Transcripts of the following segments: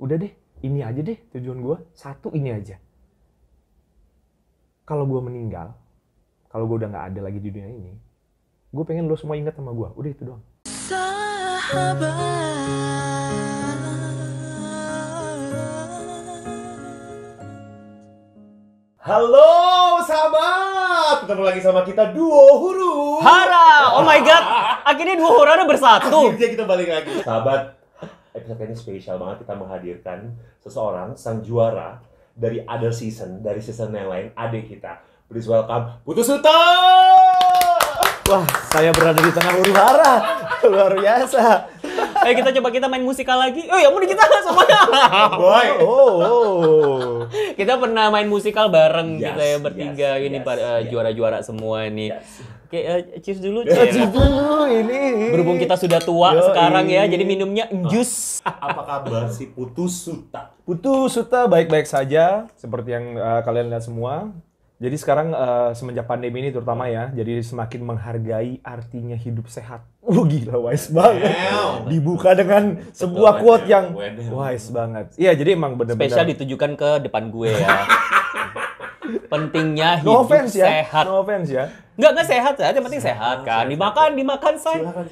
udah deh, ini aja deh tujuan gue, satu ini aja. Kalau gue meninggal, kalau gue udah nggak ada lagi di dunia ini, gue pengen lo semua ingat sama gue, udah itu doang. Halo sahabat, ketemu lagi sama kita duo huru Hara, oh my god, akhirnya dua huranya bersatu. Akhirnya kita balik lagi. Sahabat, episode ini spesial banget, kita menghadirkan seseorang, sang juara dari other season, dari season yang lain, adik kita. Please welcome Putu Suta. Wah, saya berada di tengah huru hara, luar biasa. Ayo kita main musikal lagi. Oh ya, mau kita semuanya. Boy. Kita pernah main musikal bareng Yes, kita ya bertiga ini juara-juara semua nih. Yes. Oke, cheers dulu. Cheers dulu ini. Berhubung kita sudah tua sekarang ya, jadi minumnya jus. Apa kabar si Putu Suta? Putu Suta baik-baik saja, seperti yang kalian lihat semua. Jadi sekarang semenjak pandemi ini terutama ya, jadi semakin menghargai artinya hidup sehat. Gila, wise banget. Dibuka dengan sebuah quote yang wise banget. Iya, jadi emang benar-benar Spesial ditujukan ke depan gue ya. Pentingnya no hidup offense ya. sehat. No offense ya. Enggak sehat aja, yang penting sehat kan. Dimakan say. Silakan.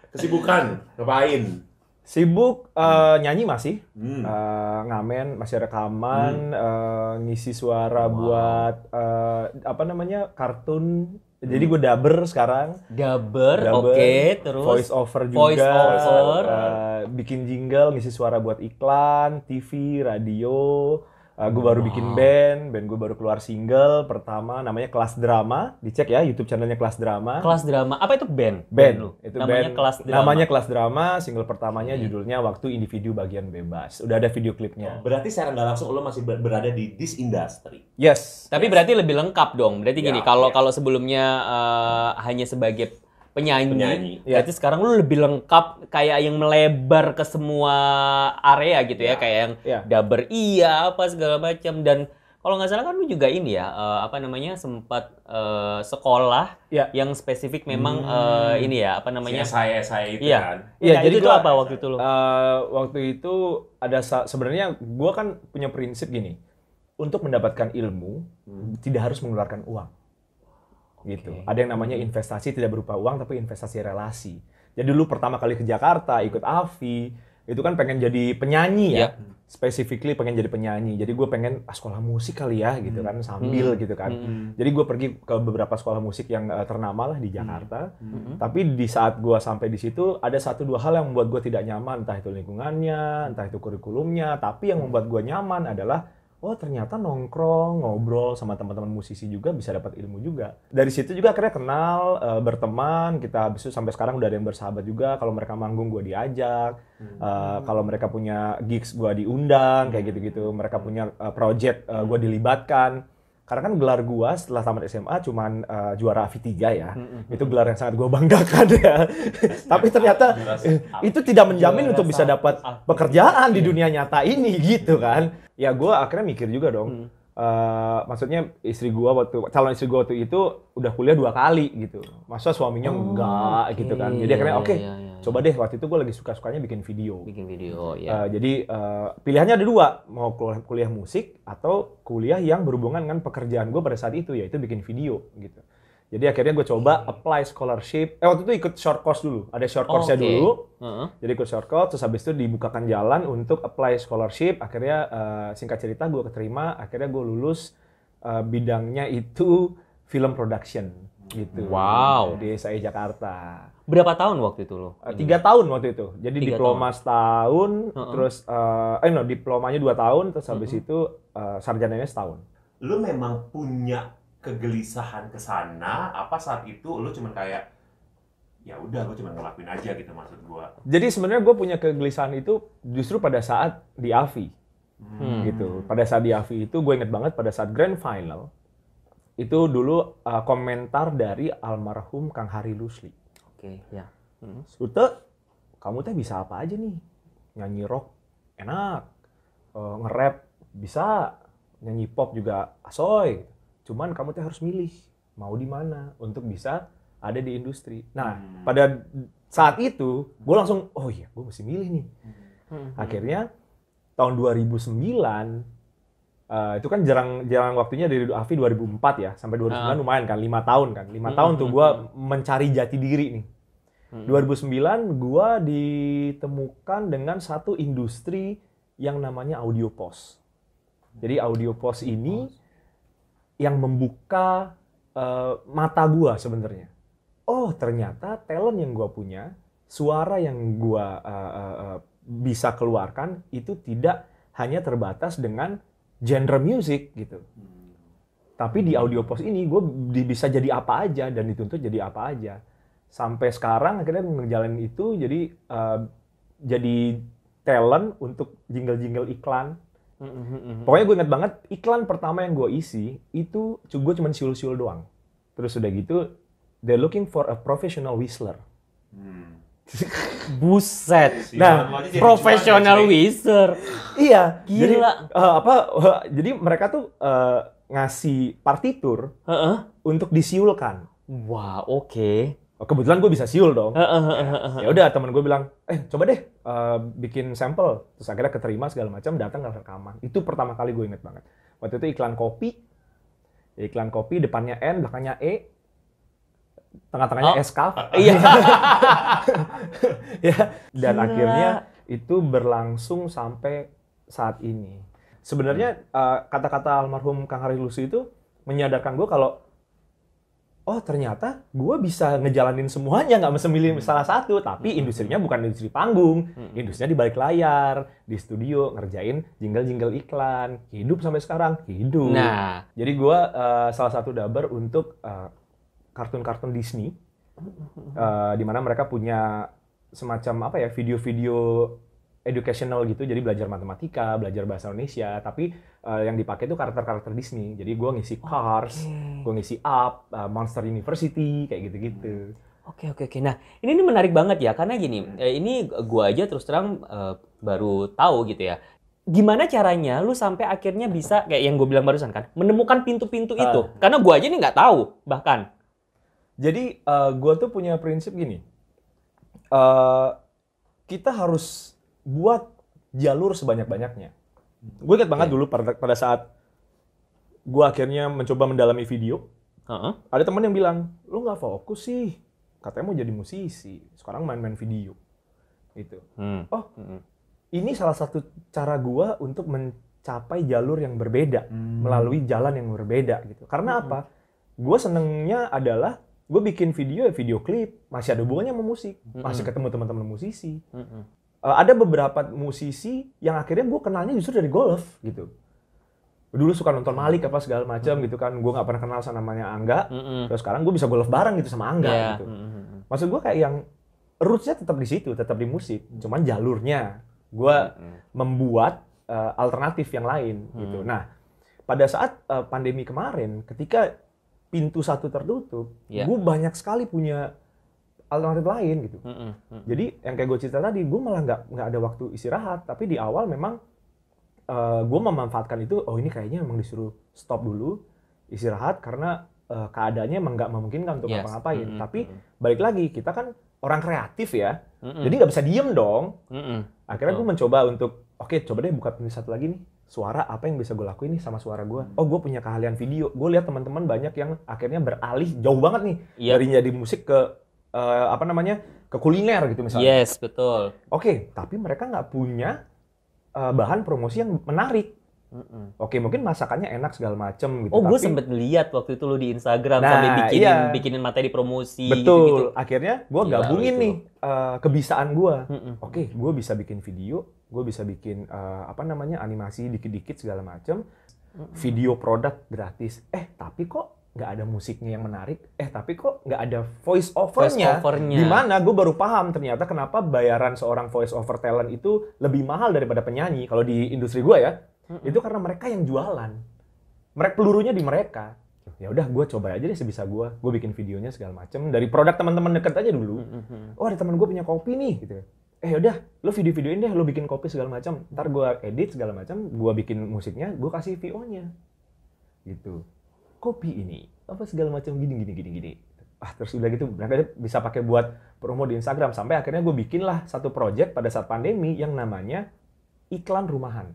Kesibukan, ngapain? Sibuk nyanyi masih, ngamen, masih rekaman, ngisi suara buat kartun. Jadi gue dubber sekarang. Dubber, oke, terus Voice over juga. Voice over. Bikin jingle, ngisi suara buat iklan, TV, radio. Gue baru bikin band gue baru keluar single pertama namanya Kelas Drama, dicek ya YouTube channelnya Kelas Drama. Kelas Drama, apa itu band? Itu namanya band, Kelas Drama. namanya Kelas Drama, single pertamanya judulnya Waktu Individu Bagian Bebas. Udah ada video klipnya. Berarti secara nggak langsung lo masih berada di this industry. Yes. Tapi berarti lebih lengkap dong. Berarti gini, kalau ya. sebelumnya hanya sebagai penyanyi. Ya. Berarti sekarang lu lebih lengkap, kayak yang melebar ke semua area gitu ya, kayak yang dubber apa segala macam. Dan kalau nggak salah kan lu juga ini ya, sempat sekolah yang spesifik memang ini ya, saya itu kan. Iya, jadi itu apa waktu itu lu? Waktu itu ada sebenarnya gue kan punya prinsip gini, untuk mendapatkan ilmu tidak harus mengeluarkan uang. Gitu. Ada yang namanya investasi tidak berupa uang tapi investasi relasi. Jadi dulu pertama kali ke Jakarta ikut AFI, itu kan pengen jadi penyanyi ya. Specifically pengen jadi penyanyi. Jadi gue pengen sekolah musik kali ya gitu kan sambil gitu kan. Jadi gue pergi ke beberapa sekolah musik yang ternama lah di Jakarta. Tapi di saat gue sampai di situ ada satu dua hal yang membuat gue tidak nyaman, entah itu lingkungannya, entah itu kurikulumnya, tapi yang membuat gue nyaman adalah ternyata nongkrong, ngobrol sama teman-teman musisi juga bisa dapat ilmu juga. Dari situ juga akhirnya kenal, berteman, kita habis itu sampai sekarang udah ada yang bersahabat juga. Kalau mereka manggung gue diajak, kalau mereka punya gigs gue diundang, kayak gitu-gitu. Mereka punya project gue dilibatkan. Karena kan gelar gue setelah tamat SMA cuman juara AFI 3 ya. Itu gelar yang sangat gue banggakan ya. Tapi ternyata itu tidak menjamin untuk bisa dapat pekerjaan di dunia nyata ini gitu kan. Ya gue akhirnya mikir juga dong. Maksudnya calon istri gue waktu itu udah kuliah 2 kali gitu. Masa suaminya enggak gitu kan. Jadi akhirnya coba deh, waktu itu gue lagi suka-sukanya bikin video. Jadi pilihannya ada 2, mau kuliah musik atau kuliah yang berhubungan dengan pekerjaan gue pada saat itu, yaitu bikin video gitu. Jadi akhirnya gue coba apply scholarship. Waktu itu ikut short course dulu. Ada short course-nya dulu. Jadi ikut short course, terus habis itu dibukakan jalan untuk apply scholarship. Akhirnya singkat cerita gue keterima. Akhirnya gue lulus bidangnya itu film production gitu. Wow. Di SAI Jakarta. Berapa tahun waktu itu lo? 3 tahun waktu itu. Jadi diploma setahun, terus diplomanya 2 tahun, terus habis itu sarjananya setahun. Lu memang punya kegelisahan ke sana, apa saat itu lu cuman kayak ya udah gue cuman ngelakuin aja gitu, maksud gua. Jadi sebenarnya gue punya kegelisahan itu justru pada saat di AFI. Gitu. Pada saat di AFI itu gue inget banget pada saat grand final itu dulu komentar dari almarhum Kang Hari Lusli. Sute, kamu teh bisa apa aja nih? Nyanyi rock enak, nge-rap bisa, nyanyi pop juga asoy. Cuman kamu tuh harus milih mau di mana untuk bisa ada di industri. Nah, pada saat itu gue langsung gue mesti milih nih. Akhirnya tahun 2009 itu kan jarang waktunya dari Afi 2004 ya sampai 2009 lumayan kan 5 tahun kan 5 tahun tuh gue mencari jati diri nih. 2009 gue ditemukan dengan satu industri yang namanya audio post. Jadi audio post ini yang membuka mata gue sebenarnya. Oh ternyata talent yang gue punya, suara yang gue bisa keluarkan itu tidak hanya terbatas dengan genre musik gitu. Tapi di audio post ini gue bisa jadi apa aja dan dituntut jadi apa aja. Sampai sekarang akhirnya ngejalanin itu jadi talent untuk jingle-jingle iklan. Pokoknya gue inget banget iklan pertama yang gue isi itu gue cuma siul-siul doang. Terus udah gitu they're looking for a professional whistler. Buset. Nah, professional whistler. Iya. Gila. Jadi mereka tuh ngasih partitur untuk disiulkan. Wah, oke. Kebetulan gue bisa siul dong. Ya udah teman gue bilang, coba deh bikin sampel. Terus akhirnya keterima segala macam, datang ke rekaman. Itu pertama kali gue inget banget. Waktu itu iklan kopi. Ya, iklan kopi depannya N, belakangnya E. Tengah-tengahnya SK. Iya. Ya, dan akhirnya itu berlangsung sampai saat ini. Sebenarnya kata-kata almarhum Kang Haris Lusi itu menyadarkan gue kalau oh ternyata gue bisa ngejalanin semuanya, nggak mesti milih salah satu, tapi industrinya bukan industri panggung, industrinya di balik layar, di studio ngerjain jingle-jingle iklan, hidup sampai sekarang, hidup. Nah, jadi gue salah satu dubber untuk kartun-kartun Disney, di mana mereka punya semacam apa ya video-video educational gitu, jadi belajar matematika, belajar bahasa Indonesia, tapi yang dipakai itu karakter-karakter Disney. Jadi gue ngisi Cars, gue ngisi Up, Monster University, kayak gitu-gitu. Oke. Nah, ini menarik banget ya, karena gini, ini gue aja terus terang baru tahu gitu ya. Gimana caranya lu sampai akhirnya bisa, kayak yang gue bilang barusan kan, menemukan pintu-pintu itu? Karena gue aja nih nggak tahu, bahkan. Jadi gue tuh punya prinsip gini, kita harus buat jalur sebanyak-banyaknya. Gue ingat banget dulu pada saat gue akhirnya mencoba mendalami video, ada teman yang bilang, lu nggak fokus sih, katanya mau jadi musisi, sekarang main-main video. Gitu. Ini salah satu cara gue untuk mencapai jalur yang berbeda, melalui jalan yang berbeda. Gitu. Karena apa? Gue senengnya adalah gue bikin video klip, masih ada hubungannya sama musik, masih ketemu teman-teman musisi. Ada beberapa musisi yang akhirnya gue kenalnya justru dari golf gitu. Dulu suka nonton Malik apa segala macam gitu kan, gue nggak pernah kenal sama namanya Angga, terus sekarang gue bisa golf bareng gitu sama Angga gitu. Maksud gue kayak yang rootsnya tetap di situ, tetap di musik, cuman jalurnya gue membuat alternatif yang lain gitu. Nah, pada saat pandemi kemarin, ketika pintu satu tertutup, gue banyak sekali punya alternatif lain gitu. Jadi yang kayak gue cerita tadi, gue malah nggak ada waktu istirahat. Tapi di awal memang gue memanfaatkan itu. Oh ini kayaknya memang disuruh stop dulu istirahat karena keadaannya emang nggak memungkinkan untuk ngapa-ngapain. Tapi balik lagi kita kan orang kreatif ya, jadi nggak bisa diem dong. Akhirnya gue mencoba untuk coba deh buka pintu satu lagi nih. Suara apa yang bisa gue lakuin nih sama suara gue? Oh, gue punya keahlian video. Gue lihat teman-teman banyak yang akhirnya beralih jauh banget nih dari jadi musik ke ke kuliner gitu misalnya. Yes, betul. Tapi mereka nggak punya bahan promosi yang menarik. Mungkin masakannya enak segala macem gitu. Gue sempet lihat waktu itu lo di Instagram sampai bikinin materi promosi. Betul. Gitu-gitu. Akhirnya gue gabungin nih kebiasaan gue. Gue bisa bikin video, gue bisa bikin animasi dikit-dikit segala macem. Video produk gratis. Tapi kok nggak ada musiknya yang menarik, tapi kok nggak ada voice overnya. Di mana gue baru paham ternyata kenapa bayaran seorang voice over talent itu lebih mahal daripada penyanyi. Kalau di industri gue ya, itu karena mereka yang jualan. Mereka pelurunya di mereka. Ya udah gue coba aja deh sebisa gue bikin videonya segala macem dari produk teman-teman deket aja dulu. Oh ada teman gue punya kopi nih gitu. Udah lo video-videoin deh, lo bikin kopi segala macam. Ntar gue edit segala macam, gue bikin musiknya, gue kasih VO-nya. Gitu. Kopi ini apa segala macam gini. terus udah gitu mereka bisa pakai buat promo di Instagram. Sampai akhirnya gue bikin lah satu project pada saat pandemi yang namanya iklan rumahan.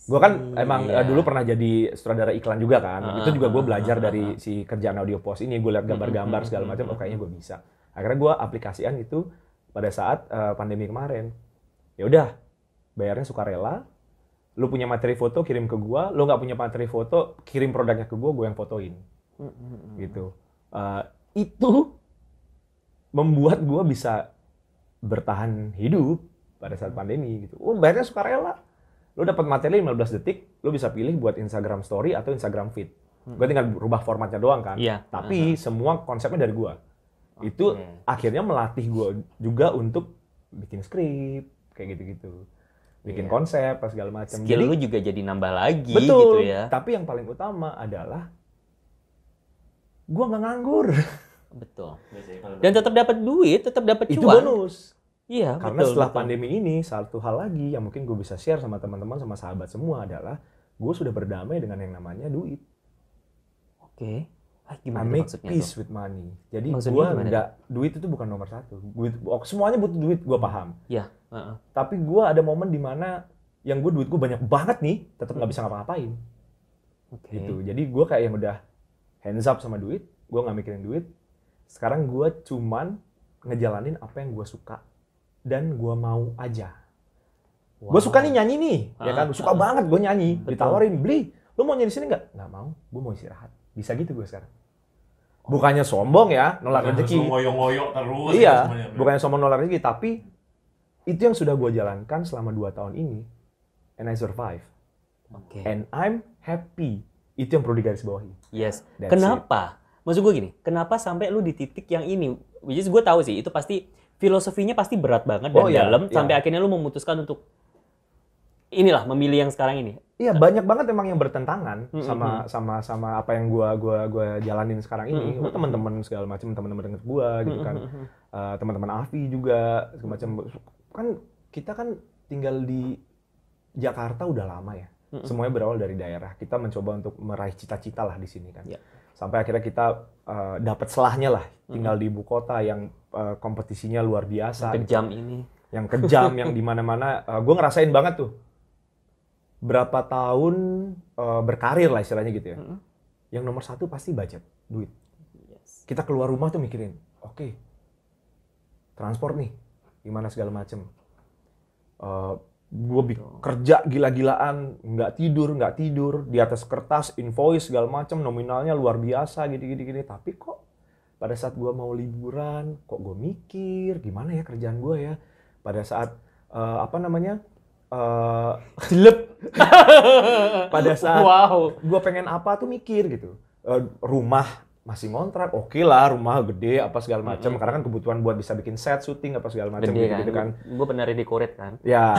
Gue kan emang dulu pernah jadi sutradara iklan juga kan. Itu juga gue belajar dari si kerjaan Audio Post ini. Gue lihat gambar-gambar segala macam, kayaknya gue bisa. Akhirnya gue aplikasian itu pada saat pandemi kemarin. Ya udah, bayarnya sukarela. Lu punya materi foto kirim ke gue, lu nggak punya materi foto kirim produknya ke gue yang fotoin. Gitu. Itu membuat gue bisa bertahan hidup pada saat pandemi gitu. Bayarnya sukarela. Lu dapat materi 15 detik, lu bisa pilih buat Instagram Story atau Instagram Feed. Gue tinggal rubah formatnya doang kan. Iya. Tapi semua konsepnya dari gue. Itu akhirnya melatih gue juga untuk bikin skrip kayak gitu-gitu. Bikin konsep pas segala macam. Skill lu juga jadi nambah lagi betul, gitu ya. Tapi yang paling utama adalah gue nggak nganggur. Betul. Dan tetap dapat duit, tetap dapat cuan. Itu bonus. Iya, karena setelah pandemi ini, satu hal lagi yang mungkin gue bisa share sama teman-teman, sama sahabat semua adalah gue sudah berdamai dengan yang namanya duit. Oke. I make peace with money. Jadi gue duit itu bukan nomor satu. Semuanya butuh duit, gue paham. Iya. Tapi gue ada momen di mana yang duit gue banyak banget nih, tetap nggak bisa ngapa-ngapain. Gitu. Jadi gue kayak yang udah hands up sama duit, gue nggak mikirin duit. Sekarang gue cuman ngejalanin apa yang gue suka. Dan gue mau aja. Gue suka nih nyanyi nih, ya kan? Suka banget gue nyanyi. Betul. Ditawarin, beli. Lu mau nyanyi di sini nggak? Nggak mau. Gue mau istirahat. Bisa gitu gue sekarang. Bukannya sombong ya, nolak rezeki. Ngoyo-ngoyo terus. Iya, bukannya sombong nolak rezeki, tapi itu yang sudah gue jalankan selama 2 tahun ini, and I survive. And I'm happy. Itu yang perlu digarisbawahi. Yes. Kenapa? Maksud gue gini, kenapa sampai lu di titik yang ini? Which is gue tahu sih, itu pasti filosofinya pasti berat banget dan dalam sampai akhirnya lu memutuskan untuk inilah memilih yang sekarang ini. Iya, banyak banget emang yang bertentangan sama apa yang gua jalanin sekarang ini. Teman-teman segala macam, teman-teman denger gua gitu kan. Teman-teman Afi juga semacam kan kita kan tinggal di Jakarta udah lama ya. Semuanya berawal dari daerah. Kita mencoba untuk meraih cita-cita lah di sini kan. Sampai akhirnya kita dapat selahnya lah tinggal di ibu kota yang kompetisinya luar biasa. Kejam ini. Yang kejam, yang di mana-mana. Gue ngerasain banget tuh. Berapa tahun berkarir lah istilahnya gitu ya. Yang nomor satu pasti budget, duit. Kita keluar rumah tuh mikirin, oke, transport nih, gimana segala macem. Gue kerja gila-gilaan, nggak tidur, di atas kertas, invoice segala macem, nominalnya luar biasa, gini. Tapi kok pada saat gue mau liburan, kok gue mikir gimana ya kerjaan gue ya. Pada saat pada saat gue pengen apa tuh mikir gitu. Rumah masih ngontrak, oke lah, rumah gede apa segala macam. Karena kan kebutuhan buat bisa bikin set, syuting apa segala macam gitu kan. Gue pernah di Korea kan. Ya,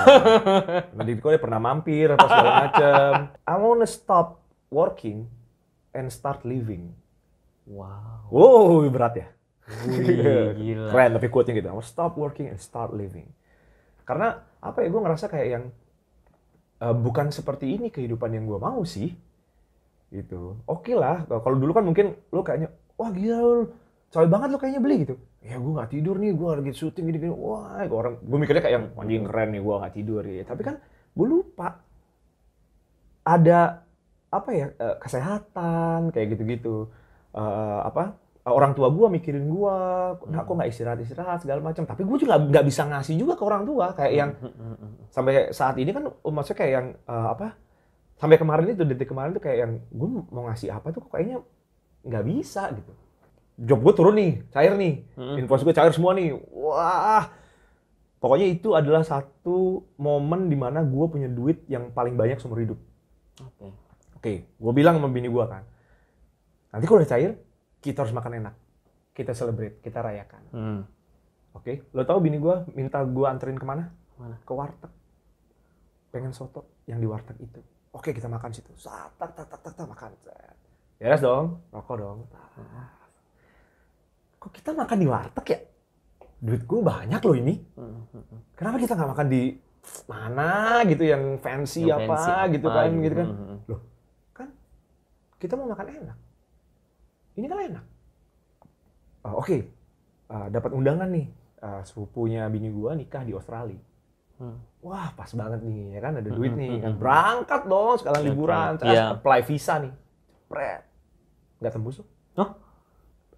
di Korea pernah mampir apa segala macam. I wanna stop working and start living. Wow, berat ya. Gila. Keren, tapi quote-nya gitu. I wanna stop working and start living. Karena apa ya, gue ngerasa kayak yang bukan seperti ini kehidupan yang gue mau sih. Gitu. Oke lah, kalau dulu kan mungkin lo kayaknya, wah gila, coy banget lo kayaknya beli gitu. Ya gue nggak tidur nih, gue lagi syuting gini-gini. Wah, gue mikirnya kayak yang anjing keren nih, gue nggak tidur ya. Tapi kan gue lupa ada apa ya, kesehatan kayak gitu-gitu. Orang tua gue mikirin gue, kok nggak istirahat segala macam. Tapi gue juga nggak bisa ngasih juga ke orang tua kayak yang sampai saat ini kan maksudnya kayak yang sampai kemarin itu detik kemarin tuh kayak yang gue mau ngasih apa tuh kayaknya nggak bisa gitu. Job gue turun nih, cair nih, invoice gue cair semua nih. Wah, pokoknya itu adalah satu momen di mana gue punya duit yang paling banyak seumur hidup. Oke, gue bilang sama bini gue kan, nanti kalau udah cair kita harus makan enak, kita celebrate, kita rayakan. Oke, lo tau bini gue minta gue anterin kemana? Ke warteg. Pengen soto yang di warteg itu. Oke, kita makan situ. Tak makan. Beres dong, rokok dong. Kok kita makan di warteg ya? Duit gue banyak loh ini. Kenapa kita nggak makan di mana gitu yang fancy yang apa fancy, gitu kan? Gitu kan? Loh, kan kita mau makan enak. Ini kan enak. oke, dapat undangan nih, sepupunya bini gue nikah di Australia. Wah pas banget nih, ya kan ada duit nih, kan berangkat dong sekalian liburan, saya apply visa nih, nggak tembus tuh.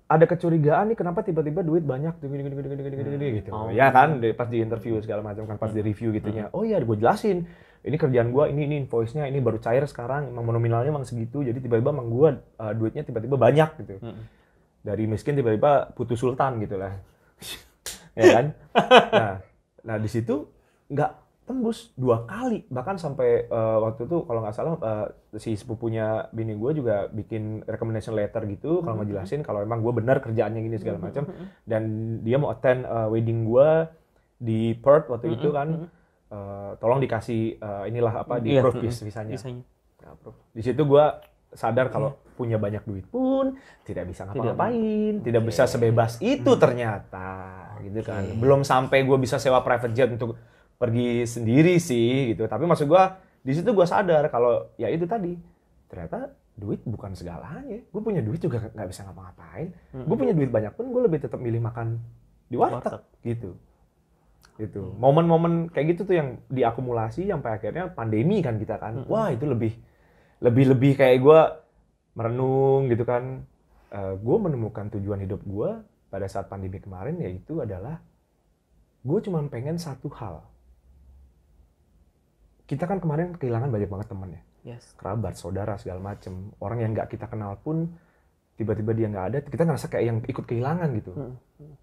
Ada kecurigaan nih kenapa tiba-tiba duit banyak gitu. Ya kan pas di interview segala macam kan, pas di review gitunya. Oh iya gue jelasin, ini kerjaan gue, ini invoice-nya, ini baru cair sekarang, emang nominalnya emang segitu, jadi tiba-tiba emang gue duitnya tiba-tiba banyak gitu. Dari miskin tiba-tiba putus sultan gitu lah. Ya kan? Nah di situ nggak tembus 2 kali, bahkan sampai waktu itu kalau nggak salah si sepupunya bini gue juga bikin recommendation letter gitu kalau ngejelasin kalau emang gue benar kerjaannya gini segala macam, dan dia mau attend wedding gue di Perth waktu itu kan, tolong dikasih inilah apa di approve visanya. Di situ gue sadar kalau punya banyak duit pun tidak bisa ngapa-ngapain, tidak bisa sebebas itu ternyata gitu kan. Belum sampai gue bisa sewa private jet untuk pergi sendiri sih gitu, tapi maksud gue di situ gue sadar kalau ya itu tadi ternyata duit bukan segalanya. Gue punya duit juga nggak bisa ngapa-ngapain. Gue punya duit banyak pun gue lebih tetap milih makan di warteg gitu. Momen-momen kayak gitu tuh yang diakumulasi sampai akhirnya pandemi kan kita kan. Wah itu lebih kayak gue merenung gitu kan. Gue menemukan tujuan hidup gue pada saat pandemi kemarin, yaitu adalah gue cuma pengen satu hal. Kita kan kemarin kehilangan banyak banget teman ya, kerabat, saudara, segala macem. Orang yang nggak kita kenal pun tiba-tiba dia nggak ada, kita ngerasa kayak yang ikut kehilangan gitu.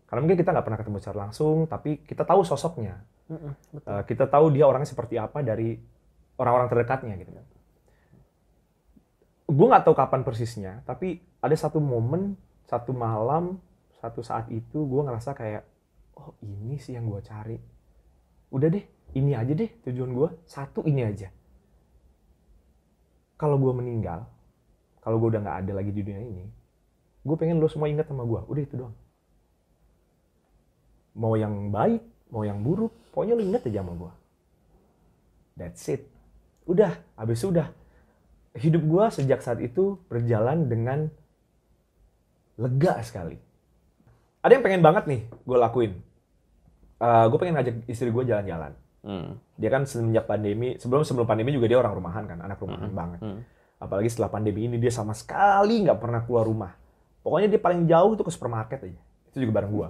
Karena mungkin kita nggak pernah ketemu secara langsung, tapi kita tahu sosoknya. Kita tahu dia orangnya seperti apa dari orang-orang terdekatnya gitu. Gue nggak tahu kapan persisnya, tapi ada satu momen, satu malam, satu saat itu gue ngerasa kayak, oh ini sih yang gue cari. Udah deh, ini aja deh tujuan gue, satu ini aja. Kalau gue meninggal, kalau gue udah nggak ada lagi di dunia ini, gue pengen lo semua ingat sama gue, udah itu doang. Mau yang baik, mau yang buruk, pokoknya lo ingat aja sama gue. That's it. Udah, habis itu udah. Hidup gue sejak saat itu berjalan dengan lega sekali. Ada yang pengen banget nih gue lakuin. Gue pengen ngajak istri gue jalan-jalan. Dia kan semenjak pandemi, sebelum pandemi juga dia orang rumahan kan, anak rumahan banget. Apalagi setelah pandemi ini dia sama sekali nggak pernah keluar rumah. Pokoknya dia paling jauh tuh ke supermarket aja. Itu juga bareng gue.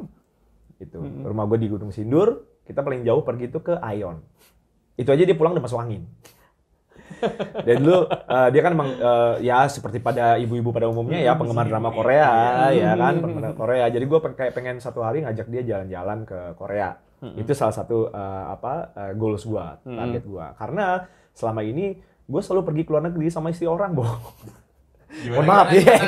Itu rumah gue di Gunung Sindur, kita paling jauh pergi tuh ke Ion. Itu aja dia pulang udah masuk angin. Dan dulu dia kan emang ya seperti pada ibu-ibu pada umumnya ya penggemar drama Korea ya kan, penggemar Korea. Jadi gue kayak pengen satu hari ngajak dia jalan-jalan ke Korea. Itu salah satu goals gue, target gue. Karena selama ini gue selalu pergi ke luar negeri sama istri orang, mohon maaf ya.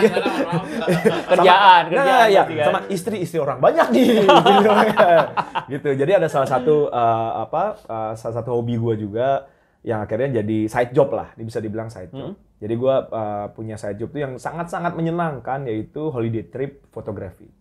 Kerjaan ya, sama istri orang banyak nih. Gitu. Jadi ada salah satu salah satu hobi gue juga yang akhirnya jadi side job lah, ini bisa dibilang side job. Jadi gue punya side job tuh yang sangat-sangat menyenangkan, yaitu holiday trip fotografi.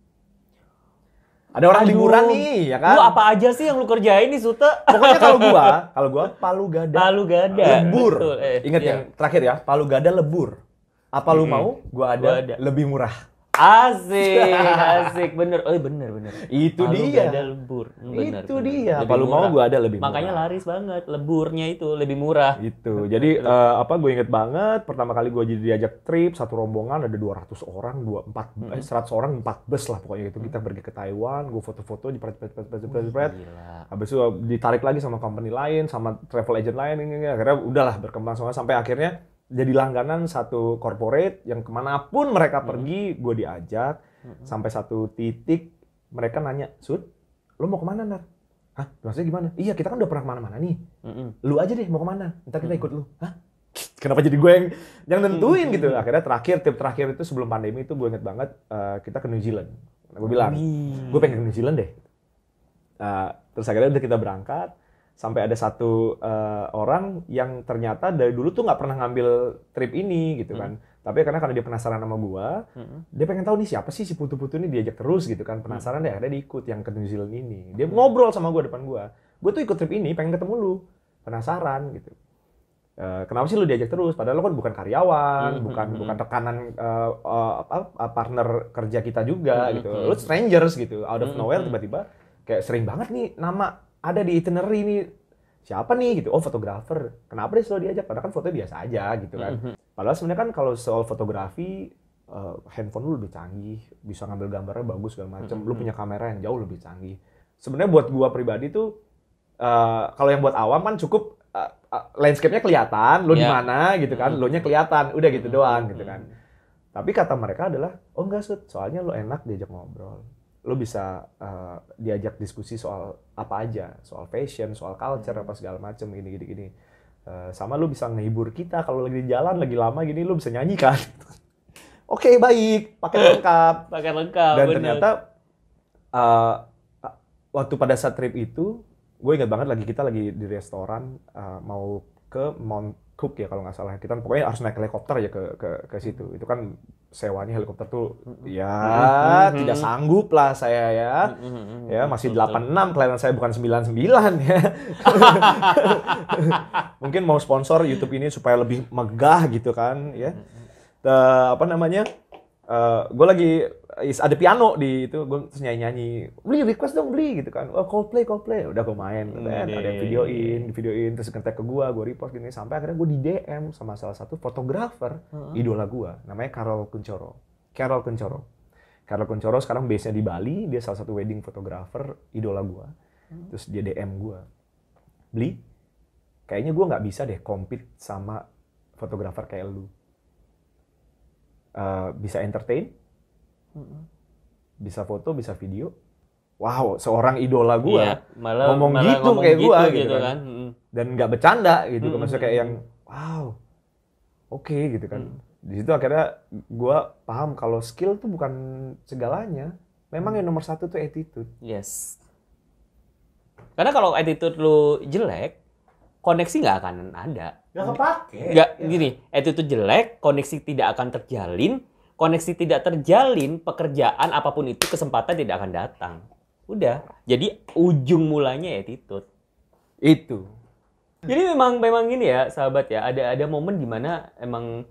Ada orang liburan nih, ya kan? Lu apa aja sih yang lu kerjain nih, Sute? Pokoknya kalau gua Palu Gada. Lebur. Ingat yang terakhir ya, Palu Gada lebur. Apa lu mau? Gua ada lebih murah. Asik, bener. Oh bener. Itu Palu dia. Gada lebur. Bener. Dia. Kalau mau gua ada lebih murah. Makanya laris banget, leburnya itu lebih murah. Itu. Jadi gue inget banget pertama kali gue jadi diajak trip satu rombongan ada 200 orang, 100 orang 4 bus lah pokoknya itu. Kita pergi ke Taiwan, gue foto-foto jepret. Habis itu ditarik lagi sama company lain, sama travel agent lain ini. Akhirnya udahlah berkembang semua sampai akhirnya jadi langganan satu corporate yang kemanapun mereka pergi, gue diajak. Sampai satu titik mereka nanya, Sud, lo mau kemana, Nar? Hah? Maksudnya gimana? Iya, kita kan udah pernah kemana-mana nih. Lu aja deh mau kemana, ntar kita ikut lu. Hah? Kenapa jadi gue yang nentuin gitu? Akhirnya tip terakhir itu sebelum pandemi itu gue inget banget, kita ke New Zealand. Gue bilang, gue pengen ke New Zealand deh. Terus akhirnya udah kita berangkat. Sampai ada satu orang yang ternyata dari dulu tuh nggak pernah ngambil trip ini gitu kan. Tapi karena dia penasaran sama gua, dia pengen tahu nih siapa sih si putu-putu ini, diajak terus gitu kan. Penasaran deh, akhirnya diikut yang ke New Zealand ini. Dia ngobrol sama gua depan gua. Gua tuh ikut trip ini pengen ketemu lu. Penasaran gitu. Kenapa sih lu diajak terus? Padahal lu kan bukan karyawan, bukan rekanan partner kerja kita juga gitu. Lu strangers gitu, out of nowhere tiba-tiba kayak sering banget nih nama ada di itinerary nih. Siapa nih gitu? Oh, fotografer. Kenapa dia selalu diajak? Padahal kan fotonya biasa aja gitu kan. Padahal sebenarnya kan kalau soal fotografi handphone lu lebih canggih, bisa ngambil gambarnya bagus segala macam. Lu punya kamera yang jauh lebih canggih. Sebenarnya buat gua pribadi tuh kalau yang buat awam kan cukup landscape-nya kelihatan, lo di mana gitu kan, lo nya kelihatan, udah gitu doang gitu kan. Tapi kata mereka adalah, oh enggak Sud, soalnya lo enak diajak ngobrol. Lo bisa diajak diskusi soal apa aja, soal fashion, soal culture, apa segala macem, gini. Sama lo bisa ngehibur kita, kalau lagi di jalan, lagi lama gini, lo bisa nyanyi kan. Oke, baik, pakai lengkap. Dan bener. Ternyata waktu pada saat trip itu, gue ingat banget kita lagi di restoran mau ke Mount Cook ya kalau nggak salah. Kita pokoknya harus naik helikopter aja ke situ. Itu kan sewanya helikopter tuh ya tidak sanggup lah saya ya. Ya masih 86, kelihatan saya bukan 99 ya. Mungkin mau sponsor YouTube ini supaya lebih megah gitu kan ya. Apa namanya? Gue lagi ada piano di itu, gue terus nyanyi, beli request dong beli gitu kan, oh Coldplay, udah gue main, ada yang videoin, terus nge-tag ke gue repost gini, sampai akhirnya gue di DM sama salah satu fotografer idola gue, namanya Carol Kuncoro sekarang base-nya di Bali, dia salah satu wedding photographer idola gue, terus dia DM gue, beli, kayaknya gue nggak bisa deh compete sama fotografer kayak lu. Bisa entertain, bisa foto, bisa video. Wow, seorang idola gue ngomong gitu kayak gue gitu kan. Dan nggak bercanda gitu, maksudnya kayak yang wow, oke gitu kan. Di situ akhirnya gue paham kalau skill tuh bukan segalanya. Memang yang nomor satu tuh attitude. Yes. Karena kalau attitude lu jelek, koneksi nggak akan ada. Nggak kepake. Nggak, gini, attitude jelek, koneksi tidak akan terjalin. Koneksi tidak terjalin, pekerjaan apapun itu, kesempatan tidak akan datang. Udah. Jadi ujung mulanya attitude. Itu. Jadi memang gini ya, sahabat ya. Ada momen di mana emang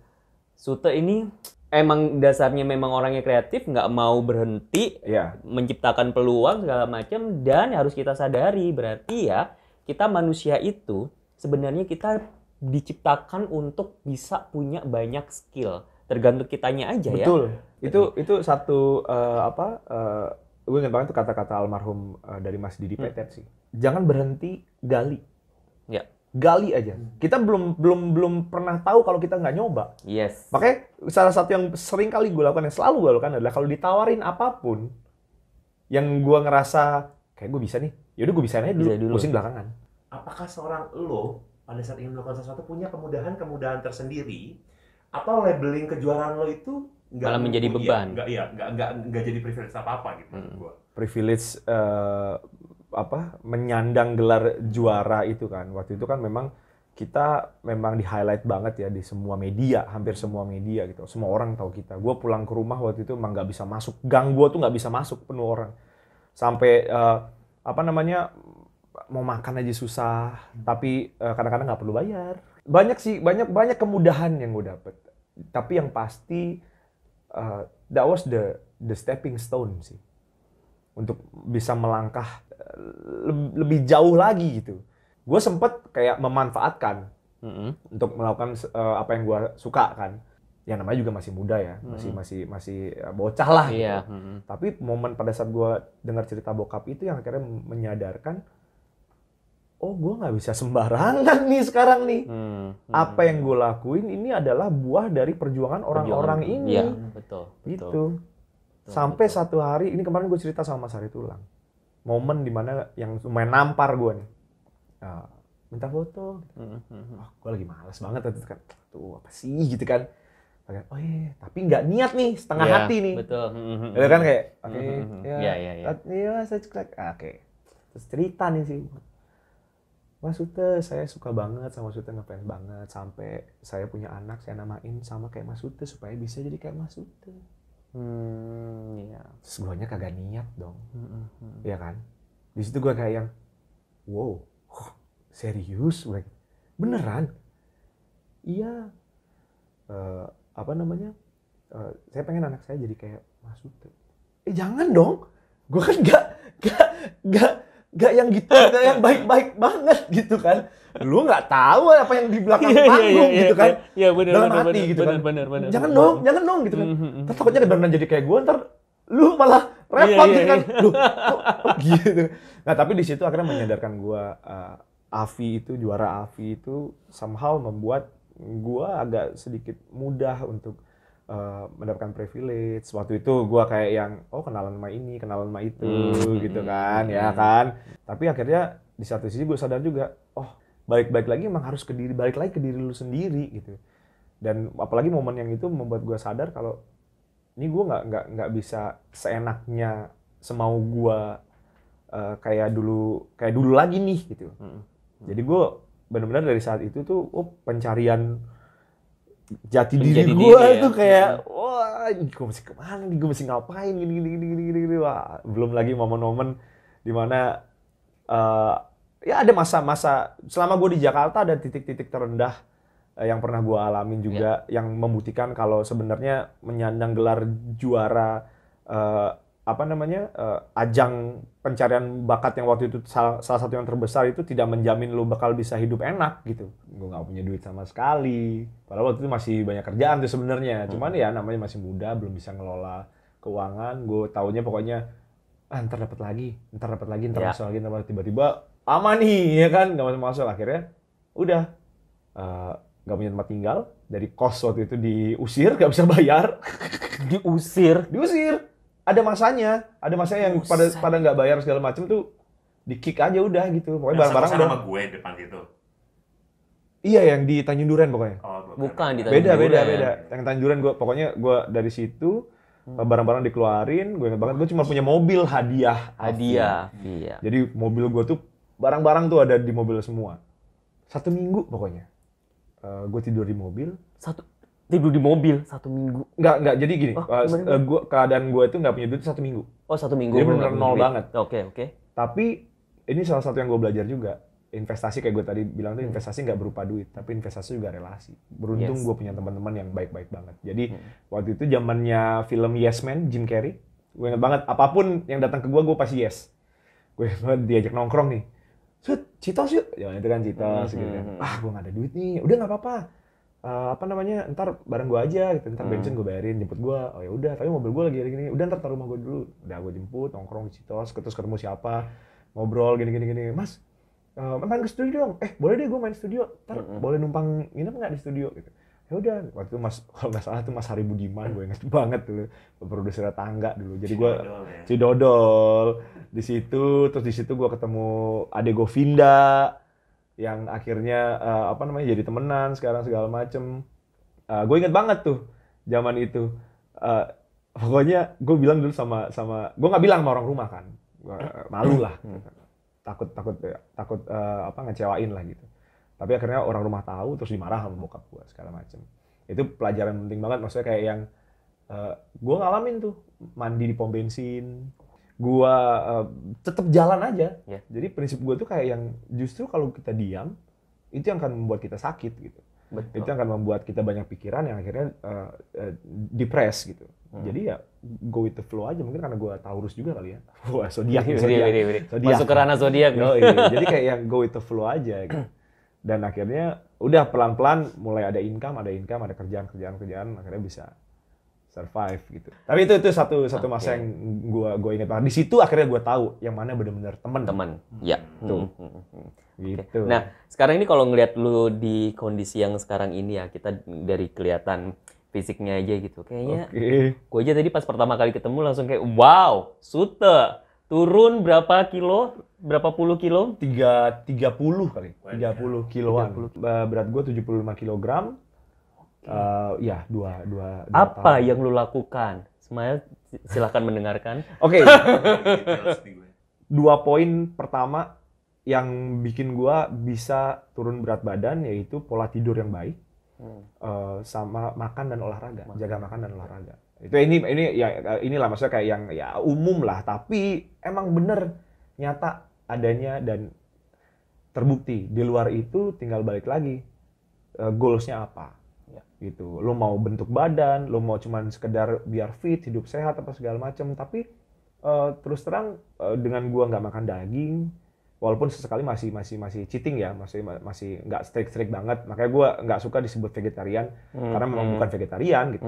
Sute ini emang dasarnya memang orangnya kreatif, nggak mau berhenti, menciptakan peluang segala macam, dan harus kita sadari berarti ya kita manusia itu sebenarnya kita diciptakan untuk bisa punya banyak skill. Tergantung kitanya aja. Betul. Ya. Itu satu gue ingat banget tuh kata-kata almarhum dari Mas Didi Petet sih. Jangan berhenti gali. Ya. Gali aja. Kita belum pernah tahu kalau kita nggak nyoba. Yes. Makanya salah satu yang sering kali gue lakukan, yang selalu gue lakukan adalah kalau ditawarin apapun yang gue ngerasa kayak gue bisa nih, yaudah gue bisain aja dulu. Pusing belakangan. Apakah seorang lo pada saat ingin melakukan sesuatu punya kemudahan tersendiri, atau labeling kejuaraan lo itu malah menjadi beban? Nggak jadi privilege apa gitu. Privilege menyandang gelar juara itu kan. Waktu itu kan memang kita memang di highlight banget ya di semua media, hampir semua media gitu. Semua orang tahu kita. Gue pulang ke rumah waktu itu emang nggak bisa masuk. Gang gue tuh nggak bisa masuk, penuh orang. Sampai mau makan aja susah, tapi kadang-kadang nggak perlu bayar. Banyak sih, banyak kemudahan yang gue dapet. Tapi yang pasti that was the stepping stone sih untuk bisa melangkah lebih jauh lagi gitu. Gue sempet kayak memanfaatkan untuk melakukan apa yang gue suka kan. Yang namanya juga masih muda ya, masih bocah lah gitu. Tapi momen pada saat gue dengar cerita bokap itu yang akhirnya menyadarkan, oh gue nggak bisa sembarangan nih sekarang nih. Apa yang gue lakuin ini adalah buah dari perjuangan orang-orang ini. Iya, betul. Gitu. Sampai satu hari, ini kemarin gue cerita sama Mas Hari Tulang. Momen dimana yang lumayan nampar gue nih. Minta foto. Gue lagi malas banget itu kan. Tuh apa sih gitu kan. Oh iya, tapi nggak niat nih, setengah hati nih. Betul. Itu kan kayak, saya cek. Oke. Terus cerita nih sih. Mas Sute, saya suka banget sama Sute, ngefans banget. Sampai saya punya anak, saya namain sama kayak Mas Sute supaya bisa jadi kayak Mas Sute. Terus guanya kagak niat dong. Iya kan? Di situ gue kayak yang, wow, serius? Beneran? iya, apa namanya, saya pengen anak saya jadi kayak Mas Ute. Jangan dong, gue kan gak yang gitu, gak yang baik-baik banget gitu kan. Lu nggak tahu apa yang di belakang panggung gitu kan. Iya benar. Dalam hati gitu kan. Benar. Jangan dong gitu kan. Ntar takutnya beneran jadi kayak gue, ntar lu malah repot gitu kan. Kok gitu. Nah tapi di situ akhirnya menyadarkan gue, juara AFI itu somehow membuat gue agak sedikit mudah untuk mendapatkan privilege. Waktu itu gue kayak yang kenalan sama ini, kenalan sama itu gitu kan, ya kan. Tapi akhirnya di satu sisi gue sadar juga, balik lagi emang harus balik lagi ke diri lu sendiri gitu. Dan apalagi momen yang itu membuat gue sadar kalau ini gue nggak bisa seenaknya semau gue kayak dulu lagi nih gitu. Jadi gue benar-benar dari saat itu tuh pencarian jati diri gue tuh kayak gue mesti kemana nih, gue mesti ngapain gini. Wah, belum lagi momen-momen dimana ya ada masa-masa selama gue di Jakarta ada titik-titik terendah yang pernah gue alamin juga, yang membuktikan kalau sebenarnya menyandang gelar juara ajang pencarian bakat yang waktu itu salah satu yang terbesar itu tidak menjamin lu bakal bisa hidup enak gitu. Gue nggak punya duit sama sekali. Padahal waktu itu masih banyak kerjaan tuh sebenarnya. Cuman ya namanya masih muda, belum bisa ngelola keuangan. Gue taunya pokoknya ntar dapat lagi, ntar masuk lagi, tiba-tiba aman nih ya kan, nggak masuk. Akhirnya udah nggak punya tempat tinggal, dari kos waktu itu diusir, nggak bisa bayar. Diusir. Ada masanya yang pada nggak bayar segala macam tuh di kick aja udah gitu. Pokoknya barang-barang udah. Sama gue depan situ. Iya, yang di Tanjung Duren pokoknya. Bukan di Tanjung Duren. Beda. Yang Tanjung Duren gue dari situ barang-barang dikeluarin. Gue ingat banget, gue cuma punya mobil hadiah. Iya. Jadi mobil gue tuh barang-barang tuh ada di mobil semua. 1 minggu pokoknya. Gue tidur di mobil. Tidur di mobil 1 minggu? Enggak, jadi gini, keadaan gue itu nggak punya duit 1 minggu. 1 minggu. Jadi benar nol banget. Oke. Tapi ini salah satu yang gue belajar juga. Investasi kayak gue tadi bilang tuh, investasi nggak berupa duit, tapi investasi juga relasi. Beruntung gue punya teman-teman yang baik-baik banget. Jadi waktu itu zamannya film Yes Man, Jim Carrey. Gue ingat banget, apapun yang datang ke gue pasti yes. Gue diajak nongkrong nih. Citos yuk. Jangan itu kan Citos gitu kan. Gue nggak ada duit nih. Udah nggak apa-apa. Ntar bareng gue aja gitu, ntar bensin gue bayarin, jemput gue. Oh ya udah, tapi mobil gue lagi gini. Udah ntar taruh rumah gue dulu. Udah gue jemput, nongkrong di Citos, terus ketemu siapa, ngobrol gini. Mas, main ke studio dong. Boleh deh gue main studio. Ntar boleh numpang nginep nggak di studio gitu. Ya udah, waktu itu Mas, kalau nggak salah tuh Mas Hari Budiman, gue inget banget dulu, produser tangga dulu. Jadi gue Cidodol di situ, terus di situ gue ketemu Ade Govinda yang akhirnya jadi temenan sekarang segala macem. Gue inget banget tuh zaman itu. Pokoknya gue bilang dulu sama gue nggak bilang sama orang rumah kan, gua malu lah, takut ngecewain lah gitu. Tapi akhirnya orang rumah tahu, terus dimarah sama bokap gue segala macem. Itu pelajaran penting banget, maksudnya kayak yang gue ngalamin tuh, mandi di pom bensin. Gua tetap jalan aja. Jadi prinsip gue tuh kayak yang justru kalau kita diam itu yang akan membuat kita sakit gitu. Betul. Itu yang akan membuat kita banyak pikiran yang akhirnya depres gitu. Jadi ya go with the flow aja, mungkin karena gue Taurus juga kali ya. Wah, zodiak. Masuk ke ranah zodiak. Jadi kayak yang go with the flow aja gitu. Dan akhirnya udah pelan-pelan mulai ada income, ada kerjaan, akhirnya bisa survive gitu. Tapi itu satu masa yang gue ingat banget. Di situ akhirnya gue tahu yang mana benar-benar teman. Ya. Tuh. Gitu. Nah, sekarang ini kalau ngelihat lu di kondisi yang sekarang ini ya, kita dari kelihatan fisiknya aja gitu. Kayaknya gue aja tadi pas pertama kali ketemu langsung kayak wow, Sute. Turun berapa kilo? Berapa puluh kilo? 30 kali. 30 kiloan. Berat gue 75 kilogram. Ya, dua apa tahun. yang lu lakukan? Smile, silahkan mendengarkan. Oke. 2 poin pertama yang bikin gua bisa turun berat badan yaitu pola tidur yang baik, sama makan dan olahraga, jaga makan dan olahraga. Itu inilah maksudnya kayak yang ya umum lah, tapi emang bener nyata adanya dan terbukti. Di luar itu tinggal balik lagi. goals-nya apa. Gitu. Lo mau bentuk badan, lo mau cuman sekedar biar fit, hidup sehat apa segala macam. Tapi terus terang dengan gua nggak makan daging, walaupun sesekali masih cheating ya, masih nggak strict banget. Makanya gua nggak suka disebut vegetarian karena memang bukan vegetarian gitu.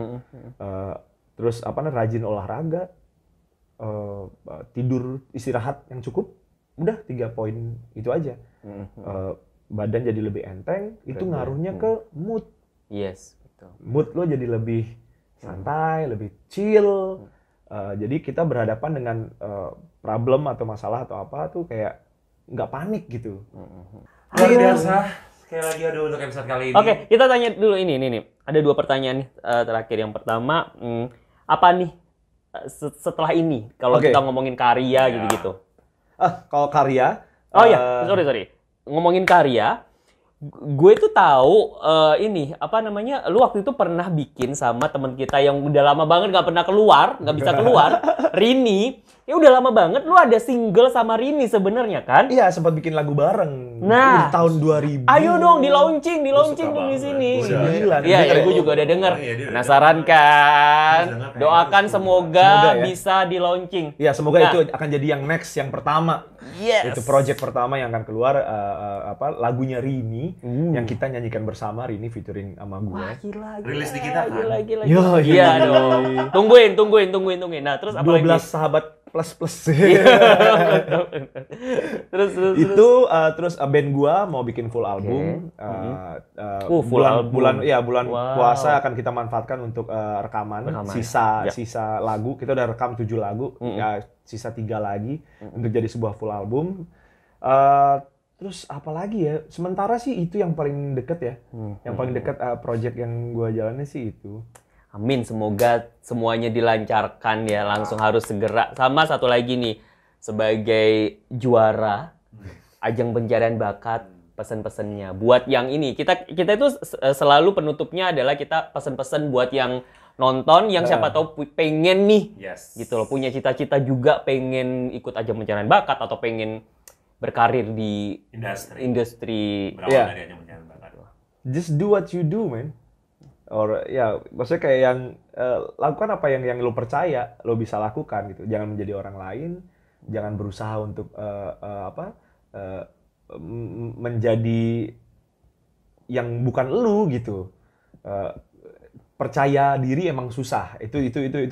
Terus rajin olahraga, tidur istirahat yang cukup, udah 3 poin itu aja. Badan jadi lebih enteng, itu ngaruhnya ke mood. Yes, betul. Mood lo jadi lebih santai, lebih chill. Jadi kita berhadapan dengan problem atau masalah atau apa tuh kayak nggak panik gitu. Luar biasa. Sekali lagi untuk episode kali ini. Oke, kita tanya dulu ini nih. Ada 2 pertanyaan nih terakhir. Yang pertama, apa nih setelah ini kalau kita ngomongin karya gitu-gitu? Kalau karya? Oh iya, sorry. Ngomongin karya, gue tuh tahu lu waktu itu pernah bikin sama teman kita yang udah lama banget nggak bisa keluar, Rini. Ya udah lama banget lu ada single sama Rini sebenarnya kan? Iya, sempat bikin lagu bareng. Nah, di tahun 2000. Ayo dong di launching dong di sini. Iya, gue juga udah denger. Penasaran kan? Doakan semoga bisa di launching. Iya, semoga itu akan jadi yang next, yang pertama. Yes. Itu project pertama yang akan keluar lagunya Rini yang kita nyanyikan bersama, Rini featuring sama gue. Wah, gila. Rilis di kita kan? Gila. Iya dong. Tungguin. Nah, terus apa 12 lagi? sahabat plus. terus. Terus band gua mau bikin full album. Bulan puasa akan kita manfaatkan untuk rekaman. Sisa lagu kita udah rekam 7 lagu, ya sisa 3 lagi untuk jadi sebuah full album. Terus apa lagi ya? Sementara sih itu yang paling deket ya. Yang paling deket project yang gua jalani sih itu. Amin, semoga semuanya dilancarkan ya, langsung harus segera. Sama satu lagi nih, sebagai juara ajang pencarian bakat, pesan-pesannya buat yang ini. Kita itu selalu penutupnya adalah kita pesan-pesan buat yang nonton, yang siapa tahu pengen nih, gitu loh, punya cita-cita juga pengen ikut ajang pencarian bakat atau pengen berkarir di industri. Berawal dari ajang pencarian bakat. Just do what you do, man. Maksudnya kayak yang lakukan apa yang lo percaya lo bisa lakukan gitu. Jangan menjadi orang lain, jangan berusaha untuk menjadi yang bukan lo gitu. Percaya diri emang susah. Itu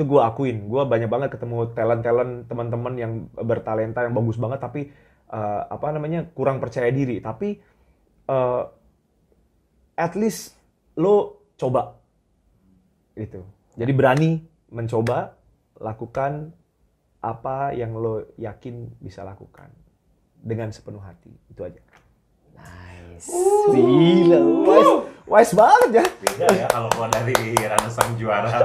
gue akuin. Gue banyak banget ketemu talent teman-teman yang bertalenta yang bagus banget tapi kurang percaya diri. Tapi at least lo coba gitu. Jadi berani mencoba, lakukan apa yang lo yakin bisa lakukan dengan sepenuh hati. Itu aja. Nice. Gila, wise banget ya. Beda ya kalau keluar dari ranah sang juara.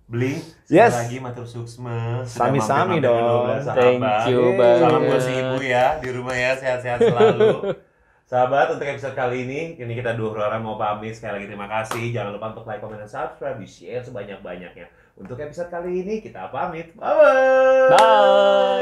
Bling, sekali lagi matur suksma. Sami-sami dong. Thank you banget. Salam buat si ibu ya di rumah ya, sehat-sehat selalu. Sahabat, untuk episode kali ini kita dua orang mau pamit. Sekali lagi terima kasih. Jangan lupa untuk like, comment, dan subscribe, di share sebanyak-banyaknya. Untuk episode kali ini kita pamit. Bye-bye. Bye.